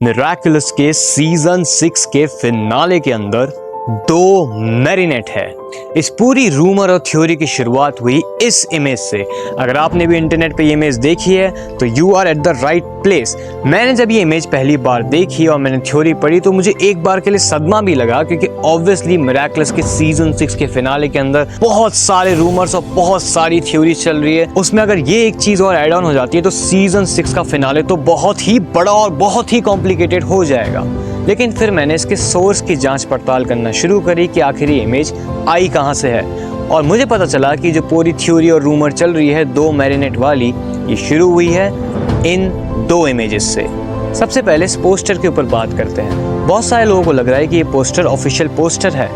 Miraculous के season 6 के finale के अंदर 2 मैरिनेट है। इस पूरी रूमर और थ्योरी की शुरुआत हुई इस इमेज से। अगर आपने भी इंटरनेट पे ये इमेज देखी है तो you are at the right place. मैंने जब ये इमेज पहली बार देखी और मैंने थ्योरी पढ़ी तो मुझे एक बार के लिए सदमा भी लगा, क्योंकि ऑब्वियसली मिराकुलस के सीजन 6 के फिनाले के अंदर बहुत सारे रूमर्स और बहुत सारी थ्योरीज चल रही है। उसमें अगर ये एक चीज और एड ऑन हो जाती है तो सीजन 6 का फिनाले तो बहुत ही बड़ा और बहुत ही कॉम्प्लिकेटेड हो जाएगा। लेकिन फिर मैंने इसके सोर्स की जांच पड़ताल करना शुरू करी कि आखिर ये इमेज आई कहाँ से है, और मुझे पता चला कि जो पूरी थ्योरी और रूमर चल रही है 2 मैरिनेट वाली, ये शुरू हुई है इन 2 इमेजेस से। सबसे पहले इस पोस्टर के ऊपर बात करते हैं। बहुत सारे लोगों को लग रहा है कि ये पोस्टर ऑफिशियल पोस्टर है।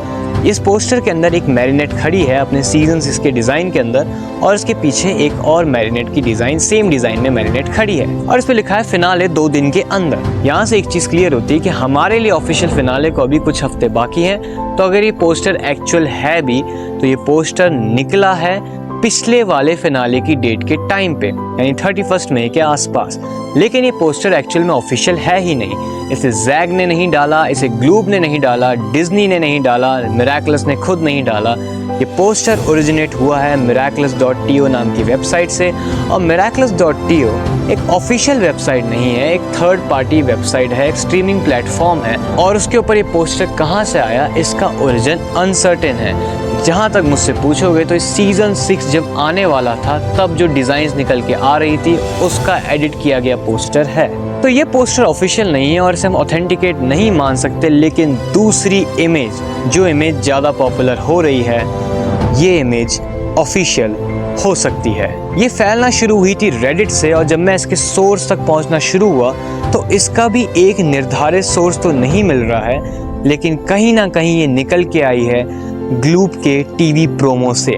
इस पोस्टर के अंदर एक मैरिनेट खड़ी है अपने सीजन 6 के डिज़ाइन के अंदर, और इसके पीछे एक और मैरिनेट की डिज़ाइन सेम डिज़ाइन में मैरिनेट खड़ी है, और इस पे लिखा है फिनाले 2 दिन के अंदर। यहाँ से एक चीज़ क्लियर होती है कि हमारे लिए ऑफिशियल फिनाले को अभी कुछ हफ्ते बाकी हैं। तो अगर ये पोस्टर एक्चुअल है भी तो ये पोस्टर निकला है पिछले वाले फिनाले की डेट के टाइम पे, यानी 31 मई के आसपास। लेकिन ये पोस्टर एक्चुअल में ऑफिशियल है ही नहीं। इसे जैग ने नहीं डाला, इसे ग्लूब ने नहीं डाला, डिज्नी ने नहीं डाला, मिराकुलस ने खुद नहीं डाला। ये पोस्टर ओरिजिनेट हुआ है miraculous.to नाम की वेबसाइट से, और miraculous.to एक ऑफिशियल वेबसाइट नहीं है, एक थर्ड पार्टी वेबसाइट है, एक स्ट्रीमिंग प्लेटफॉर्म है, और उसके ऊपर ये पोस्टर कहाँ से आया इसका ओरिजिन अनसर्टेन है। जहाँ तक मुझसे पूछोगे तो इस सीजन 6 जब आने वाला था तब जो डिज़ाइंस निकल के आ रही थी उसका एडिट किया गया पोस्टर है। तो ये पोस्टर ऑफिशियल नहीं है और इसे हम ऑथेंटिकेट नहीं मान सकते। लेकिन दूसरी इमेज, जो इमेज ज़्यादा पॉपुलर हो रही है, ये इमेज ऑफिशियल हो सकती है। ये फैलना शुरू हुई थी रेडिट से, और जब मैं इसके सोर्स तक पहुंचना शुरू हुआ तो इसका भी एक निर्धारित सोर्स तो नहीं मिल रहा है, लेकिन कहीं ना कहीं ये निकल के आई है ग्लूब के टीवी प्रोमो से।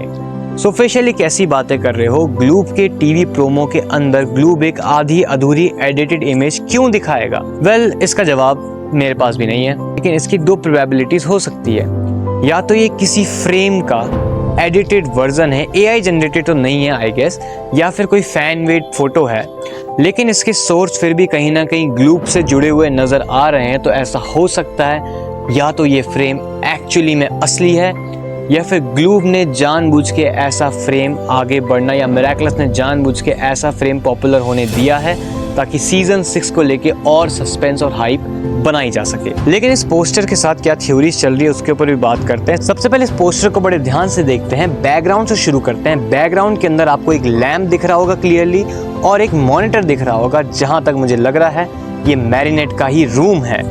सो ऑफिशियली कैसी बातें कर रहे हो? ग्लूब के टीवी प्रोमो के अंदर ग्लूब एक आधी अधूरी एडिटेड इमेज क्यों दिखाएगा? वेल, इसका जवाब मेरे पास भी नहीं है, लेकिन इसकी 2 प्रोबेबिलिटीज हो सकती है। या तो ये किसी फ्रेम का एडिटेड वर्जन है, एआई जनरेटेड तो नहीं है आई गेस, या फिर कोई फैन मेड फोटो है, लेकिन इसके सोर्स फिर भी कहीं ना कहीं ग्लूब से जुड़े हुए नज़र आ रहे हैं। तो ऐसा हो सकता है या तो ये फ्रेम एक्चुअली में असली है, या फिर ग्लूब ने जानबूझ के ऐसा फ्रेम आगे बढ़ना, या मिराकुलस ने जानबूझ के ऐसा फ्रेम पॉपुलर होने दिया है ताकि सीजन 6 को लेके और सस्पेंस और हाइप बनाई जा सके। लेकिन इस पोस्टर के साथ क्या थ्योरीज चल रही है उसके ऊपर भी बात करते हैं। सबसे पहले इस पोस्टर को बड़े ध्यान से देखते हैं, बैकग्राउंड से शुरू करते हैं। बैकग्राउंड के अंदर आपको एक लैम्प दिख रहा होगा क्लियरली, और एक मॉनिटर दिख रहा होगा। जहां तक मुझे लग रहा है ये मैरिनेट का ही रूम है।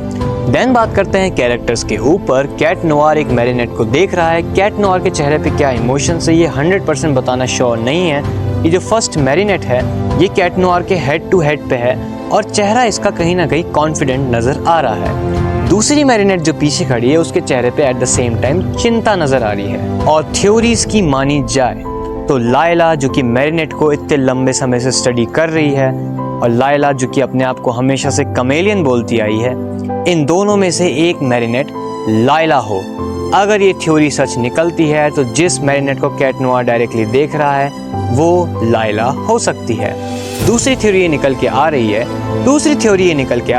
देन बात करते हैं कैरेक्टर्स के ऊपर। कैट नोआर एक मैरिनेट को देख रहा है। कैट नोआर के चेहरे पे क्या इमोशंस है ये 100% बताना श्योर नहीं है। ये जो फर्स्ट मैरिनेट है ये कैट नोआर के हेड टू हेड पे है, और चेहरा इसका कहीं ना कहीं कॉन्फिडेंट नजर आ रहा है। दूसरी मैरिनेट जो पीछे खड़ी है उसके चेहरे पे एट द सेम टाइम चिंता नजर आ रही है। और थ्योरीज की मानी जाए तो लायला, जो कि मैरिनेट को इतने लंबे समय से स्टडी कर रही है, और लायला जो कि अपने आप को हमेशा से कमेलियन बोलती आई है, इन दोनों में से एक मैरिनेट लायला हो। अगर ये थ्योरी सच निकलती है तो जिस मैरिनेट को कैट नोआर डायरेक्टली देख रहा है वो लायला हो सकती है। दूसरी थ्योरी ये निकल के आ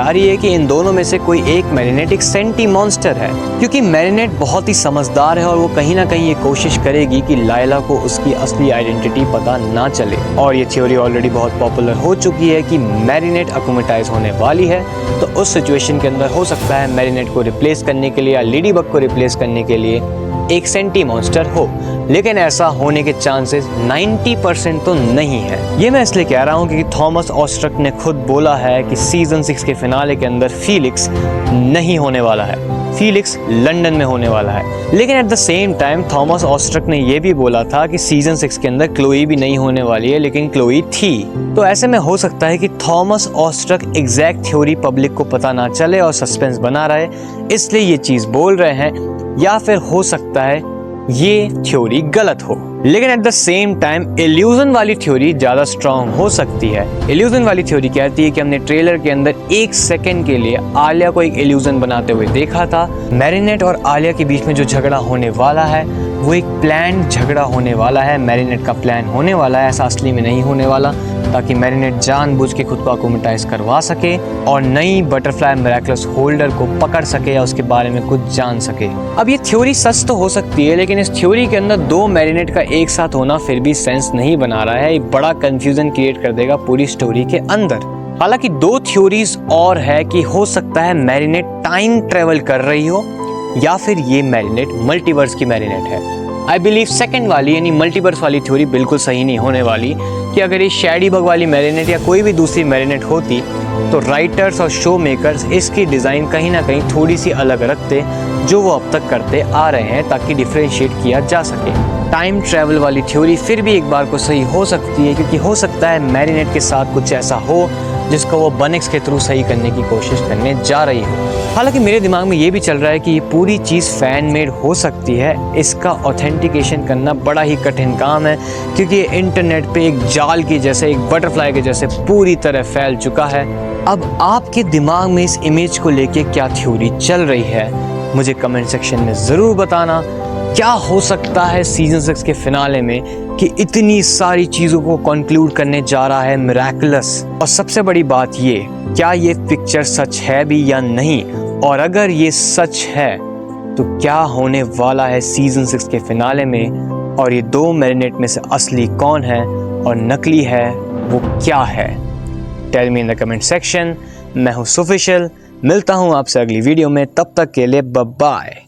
रही है कि इन दोनों में से कोई एक मैरिनेट एक सेंटी मॉन्स्टर है, क्योंकि मैरिनेट बहुत ही समझदार है और वो कहीं ना कहीं ये कोशिश करेगी कि लायला को उसकी असली आइडेंटिटी पता ना चले। और ये थ्योरी ऑलरेडी बहुत पॉपुलर हो चुकी है कि मैरिनेट अकोमेटाइज होने वाली है। तो उस सिचुएशन के अंदर हो सकता है मैरिनेट को रिप्लेस करने के लिए या लेडी बग को रिप्लेस करने के लिए एक सेंटी मॉन्स्टर हो। लेकिन ऐसा होने के चांसेस 90% तो नहीं है। ये मैं इसलिए कह रहा हूँ क्योंकि थॉमस ऑस्ट्रक ने खुद बोला है कि सीजन 6 के फिनाले के अंदर फीलिक्स नहीं होने वाला है, फीलिक्स लंदन में होने वाला है। लेकिन at the same time Thomas awestruck ने यह भी बोला था कि सीजन 6 के अंदर क्लोई भी नहीं होने वाली है, लेकिन क्लोई थी। तो ऐसे में हो सकता है कि Thomas awestruck exact theory public को पता ना चले और सस्पेंस बना रहे, इसलिए ये चीज बोल रहे हैं, या फिर हो सकता है ये थ्योरी गलत हो। लेकिन at the same time illusion वाली थ्योरी ज्यादा स्ट्रांग हो सकती है। इल्यूजन वाली थ्योरी कहती है कि हमने ट्रेलर के अंदर 1 सेकंड के लिए आलिया को एक इल्यूजन बनाते हुए देखा था। मैरिनेट और आलिया के बीच में जो झगड़ा होने वाला है वो एक प्लान झगड़ा होने वाला है, मैरिनेट का प्लान होने वाला है, ऐसा असली में नहीं होने वाला। ताकि मैरिनेट जानबूझ के खुद को अकोमेटाइज करवा सके और नई बटरफ्लाई मिरेकलस होल्डर को पकड़ सके या उसके बारे में कुछ जान सके। अब ये थ्योरी सच तो हो सकती है, लेकिन इस थ्योरी के अंदर 2 मैरिनेट का एक साथ होना फिर भी सेंस नहीं बना रहा है। ये बड़ा कंफ्यूजन क्रिएट कर देगा पूरी स्टोरी के अंदर। हालांकि 2 थ्योरीज और है कि हो सकता है मैरिनेट टाइम ट्रेवल कर रही हो या फिर ये मैरिनेट मल्टीवर्स की मैरिनेट है। आई बिलीव सेकंड वाली यानी मल्टीवर्स वाली थ्योरी बिल्कुल सही नहीं होने वाली कि अगर ये शैडी बग वाली मैरिनेट या कोई भी दूसरी मैरिनेट होती तो राइटर्स और शो मेकर्स इसकी डिज़ाइन कहीं ना कहीं थोड़ी सी अलग रखते जो वो अब तक करते आ रहे हैं ताकि डिफ्रेंशिएट किया जा सके। टाइम ट्रैवल वाली थ्योरी फिर भी एक बार को सही हो सकती है क्योंकि हो सकता है मैरिनेट के साथ कुछ ऐसा हो जिसको वो बनेक्स के थ्रू सही करने की कोशिश करने जा रही हो। हालांकि मेरे दिमाग में ये भी चल रहा है कि ये पूरी चीज़ फ़ैन मेड हो सकती है। इसका ऑथेंटिकेशन करना बड़ा ही कठिन काम है क्योंकि ये इंटरनेट पे एक जाल की जैसे, एक बटरफ्लाई के जैसे पूरी तरह फैल चुका है। अब आपके दिमाग में इस इमेज को लेके क्या थ्योरी चल रही है मुझे कमेंट सेक्शन में ज़रूर बताना। क्या हो सकता है सीजन 6 के फिनाले में कि इतनी सारी चीज़ों को कंक्लूड करने जा रहा है मिरेकलस। और सबसे बड़ी बात ये, क्या ये पिक्चर सच है भी या नहीं, और अगर ये सच है तो क्या होने वाला है सीजन 6 के फिनाले में, और ये 2 मैरिनेट में से असली कौन है और नकली है वो क्या है। Tell me in the comment section. मैं हूँ सुफिशल, मिलता हूँ आपसे अगली वीडियो में, तब तक के लिए बाय बाय।